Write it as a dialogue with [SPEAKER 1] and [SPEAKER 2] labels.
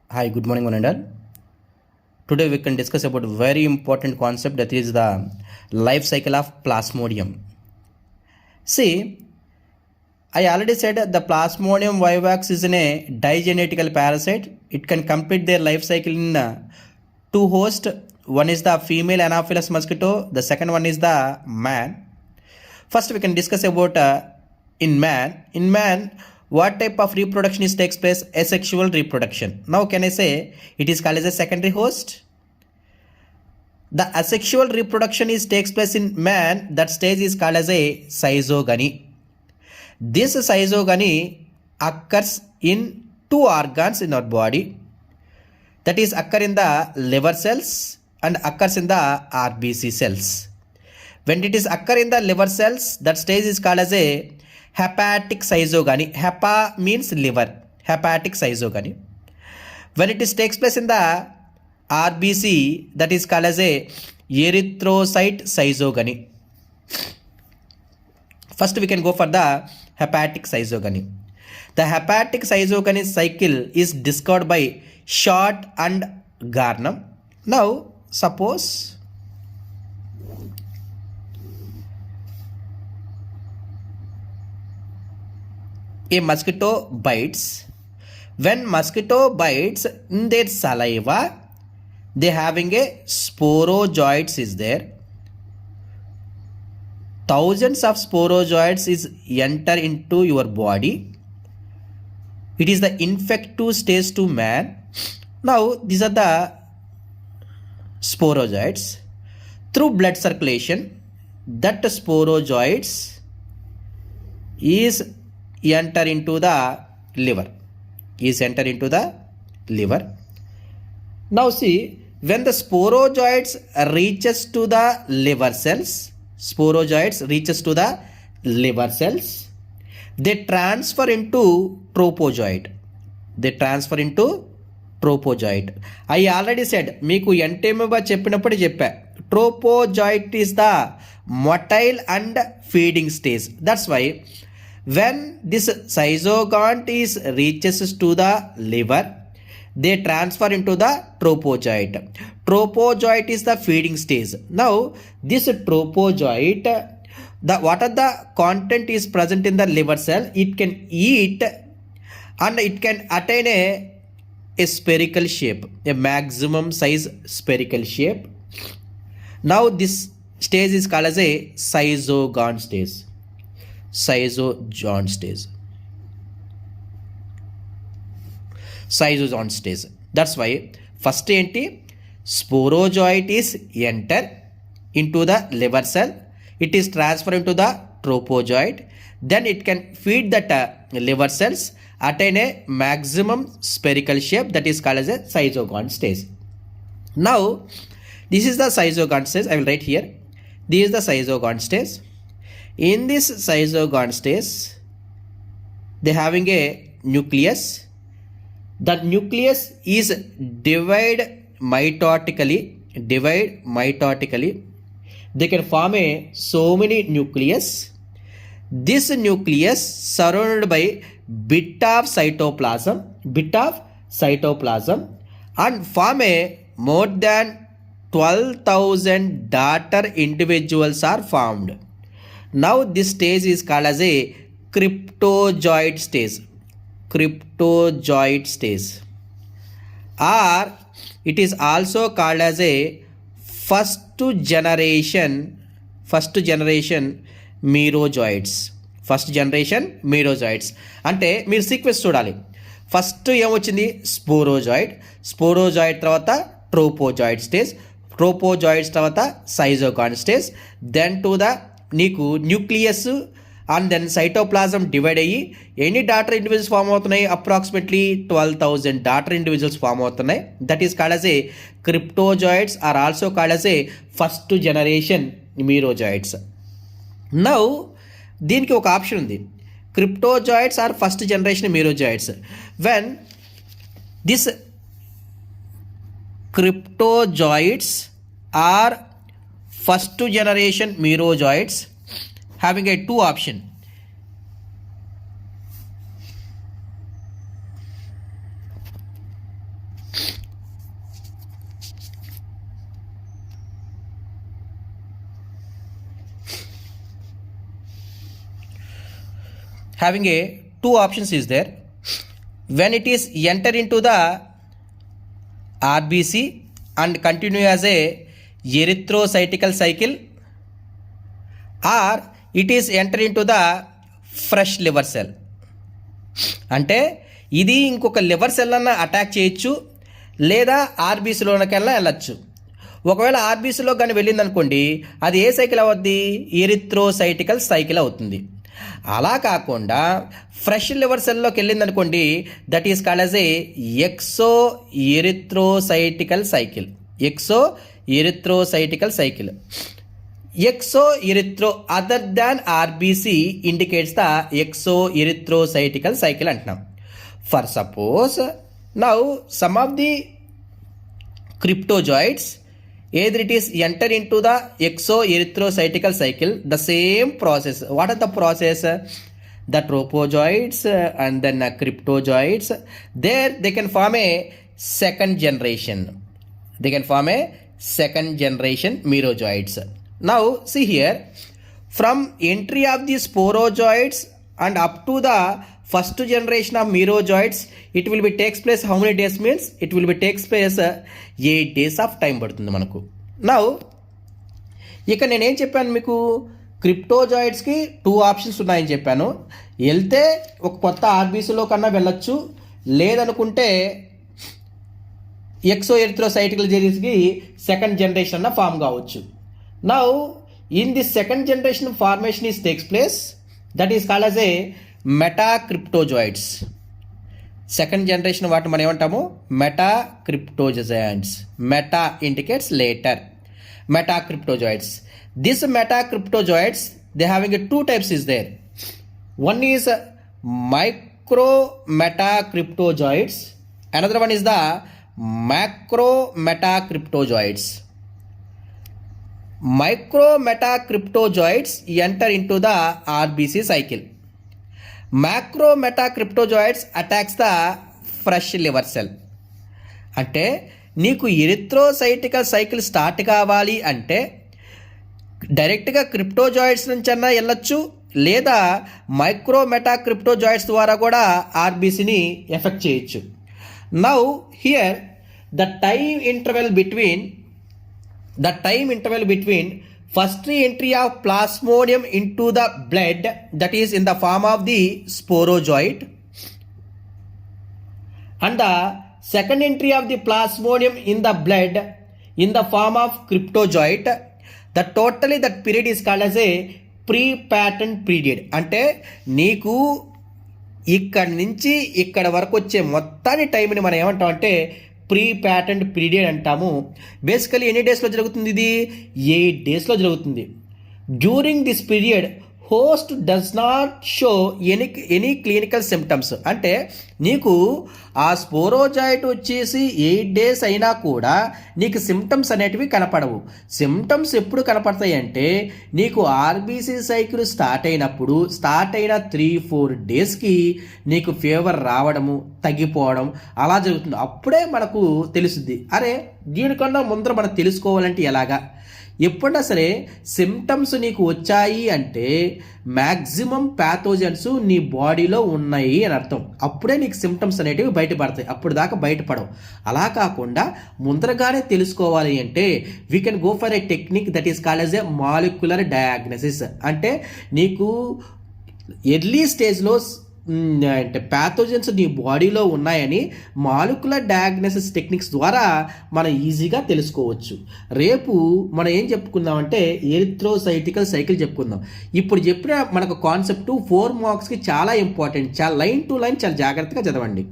[SPEAKER 1] Hi, good morning, one and all. Today we can discuss about a very important concept, that is the life cycle of Plasmodium. See, I already said the Plasmodium vivax is a digenetical parasite. It can complete their life cycle in two hosts. One is the female Anopheles mosquito. The second one is the man. First, we can discuss about in man. In man, what type of reproduction is takes place? Asexual reproduction. Now, can I say it is called as a secondary host? The asexual reproduction is takes place in man. That stage is called as a schizogony. This schizogony occurs in two organs in our body. That is occur in the liver cells and occurs in the RBC cells. When it is occur in the liver cells, that stage is called as a hepatic schizogony. Hepa means liver. Hepatic schizogony. When it is takes place in the RBC, that is called as a erythrocyte schizogony. First, we can go for the hepatic schizogony. The hepatic schizogony cycle is discovered by Short and Garnham. Now, suppose a mosquito bites. When mosquito bites, in their saliva, they having a sporozoids is there. Thousands of sporozoids is enter into your body. It is the infective stage to man. Now, these are the sporozoids. Through blood circulation, that sporozoids is enter into the liver. Now see, when the sporozoids reaches to the liver cells, they transfer into tropozoid. I already said, మీకు ఎంటేమోబా చెప్పినప్పుడు చెప్పా, tropozoid is the motile and feeding stage. That's why when this schizogont is reaches to the liver, they transfer into the tropozoid. Tropozoid is the feeding stage. Now, this tropozoid, what are the content is present in the liver cell? It can eat and it can attain a spherical shape, a maximum size spherical shape. Now, this stage is called as a schizogont stage. Schizogont stage. That's why first enti sporozoid is enter into the liver cell. It is transferred into the tropozoid. Then it can feed that liver cells, attain a maximum spherical shape, that is called as a schizogont stage. Now, this is the schizogont stage. I will write here. This is the schizogont stage. In this schizogont stage, they having a nucleus. The nucleus is divide mitotically. They can form so many nucleus. This nucleus surrounded by bit of cytoplasm and form more than 12,000 daughter individuals are formed. Now this stage is called as a cryptozoid stage. Or it is also called as a first generation merozoids. అంటే మీరు sequence చూడాలి. First ఏమొచ్చింది? Sporozoite తర్వాత ట్రోపోజాయిడ్ stage, trophozoites తర్వాత schizogony stage, then to the నీకు nucleus and then cytoplasm divide అయ్యి ఎన్ని daughter individuals form అవుతున్నాయి? అప్రాక్సిమేట్లీ 12,000 డాటర్ ఇండివిజువల్స్ ఫామ్ అవుతున్నాయి. That is called as a cryptozoites or also called as a first generation merozoites. Now దీనికి ఒక option ఉంది, cryptozoites or first generation merozoites. When this cryptozoites or first generation merozoids having a two option. having a two options is there. When it is enter into the RBC and continue as a erythrocytical cycle, or it is enter into the fresh liver cell. అంటే ఇది ఇంకొక liver cell అన్న attack చేయొచ్చు, లేదా ఆర్బీసీలోనకల్లా వెళ్ళచ్చు. ఒకవేళ ఆర్బీసీలో కానీ వెళ్ళిందనుకోండి, అది ఏ సైకిల్ అవుద్ది? ఎరిథ్రోసైటికల్ సైకిల్ అవుతుంది. అలా కాకుండా ఫ్రెష్ లివర్ సెల్లోకి వెళ్ళిందనుకోండి, that is called as a exo erythrocytical cycle. Exo erythrocytical cycle. Exo erythro other than RBC indicates the exo erythrocytical cycle అంటున్నాం. For suppose now some of the cryptozoids, either it is enter into the exoerythrocytical cycle, the same process. What are the process? The tropozoites and then cryptozoids, there they can form a second generation. They can form a second generation merozoites. Now see here, from entry of the sporozoites and up to the first generation of merozoids, it will be takes place how many days? Means it will be takes place 8 days of time పడుతుంది మనకు. Now ఇక నేనేం చెప్పాను మీకు, క్రిప్టోజాయిడ్స్కి 2 options ఉన్నాయని చెప్పాను. వెళ్తే ఒక కొత్త ఆర్బీసీలో కన్నా వెళ్ళొచ్చు, లేదనుకుంటే ఎక్సో ఎరిథ్రోసైటికల్ జెరీస్కి సెకండ్ జనరేషన్ అన్న ఫామ్ కావచ్చు. Now in this second generation formation is takes place, that is called as a metacryptozoites. Second generation వాటిని మనం ఏమంటాము? Metacryptozoites. Meta indicates later. Metacryptozoites. This metacryptozoites they having 2 types is there. One is micro metacryptozoids, another one is the macro metacryptozoids. Micro metacryptozoids enter into the RBC cycle. Macro metacryptozoids attacks the fresh liver cell. అంటే నీకు ఎరిథ్రోసైటికల్ cycle start కావాలి అంటే డైరెక్ట్గా క్రిప్టోజాయిడ్స్ నుంచి అన్నా వెళ్ళొచ్చు, లేదా micro మెటాక్రిప్టోజాయిడ్స్ ద్వారా కూడా ఆర్బీసీని ఎఫెక్ట్ చేయొచ్చు. Now here the time interval between first entry of plasmodium into the blood, that is in the form of the sporozoite, and the second entry of the plasmodium in the blood in the form of cryptozoite, the totally that period is called as a pre-patent period. అంటే నీకు ఇక్కడ నుంచి ఇక్కడ వరకు వచ్చే మొత్తాన్ని టైంని మనం ఏమంటాం అంటే ప్రీ ప్యాటెంట్ పీరియడ్ అంటాము. బేసికలీ ఎన్ని డేస్లో జరుగుతుంది? ఇది 8 daysలో జరుగుతుంది. During this period host does not show any clinical symptoms. అంటే నీకు ఆ స్పోరోజాయిట్ వచ్చేసి 8 days అయినా కూడా నీకు సిమ్టమ్స్ అనేటివి కనపడవు. సిమ్టమ్స్ ఎప్పుడు కనపడతాయి అంటే నీకు ఆర్బీసీ సైకిల్ స్టార్ట్ అయిన 3-4 daysకి నీకు ఫీవర్ రావడము, తగ్గిపోవడం అలా జరుగుతుంది. అప్పుడే మనకు తెలుస్తుంది, అరే దీనికన్నా ముందర మనం తెలుసుకోవాలంటే ఎలాగా. ఎప్పుడైనా సరే సిమ్టమ్స్ నీకు వచ్చాయి అంటే మ్యాక్సిమం ప్యాథోజన్స్ నీ బాడీలో ఉన్నాయి అని అర్థం. అప్పుడే నీకు సిమ్టమ్స్ అనేటివి బయటపడతాయి, అప్పుడు దాకా బయటపడవు. అలా కాకుండా ముందరగానే తెలుసుకోవాలి అంటే we can go for a technique that is called as A molecular diagnosis. అంటే నీకు ఎర్లీ స్టేజ్లో అంటే ప్యాథోజన్స్ నీ బాడీలో ఉన్నాయని మాలిక్యులర్ డయాగ్నోసిస్ టెక్నిక్స్ ద్వారా మనం ఈజీగా తెలుసుకోవచ్చు. రేపు మనం ఏం చెప్పుకుందామంటే ఎరిథ్రోసైటికల్ సైకిల్ చెప్పుకుందాం. ఇప్పుడు చెప్పిన మనకు కాన్సెప్ట్ 4 marksకి చాలా ఇంపార్టెంట్. చాలా లైన్ టు లైన్ చాలా జాగ్రత్తగా చదవండి.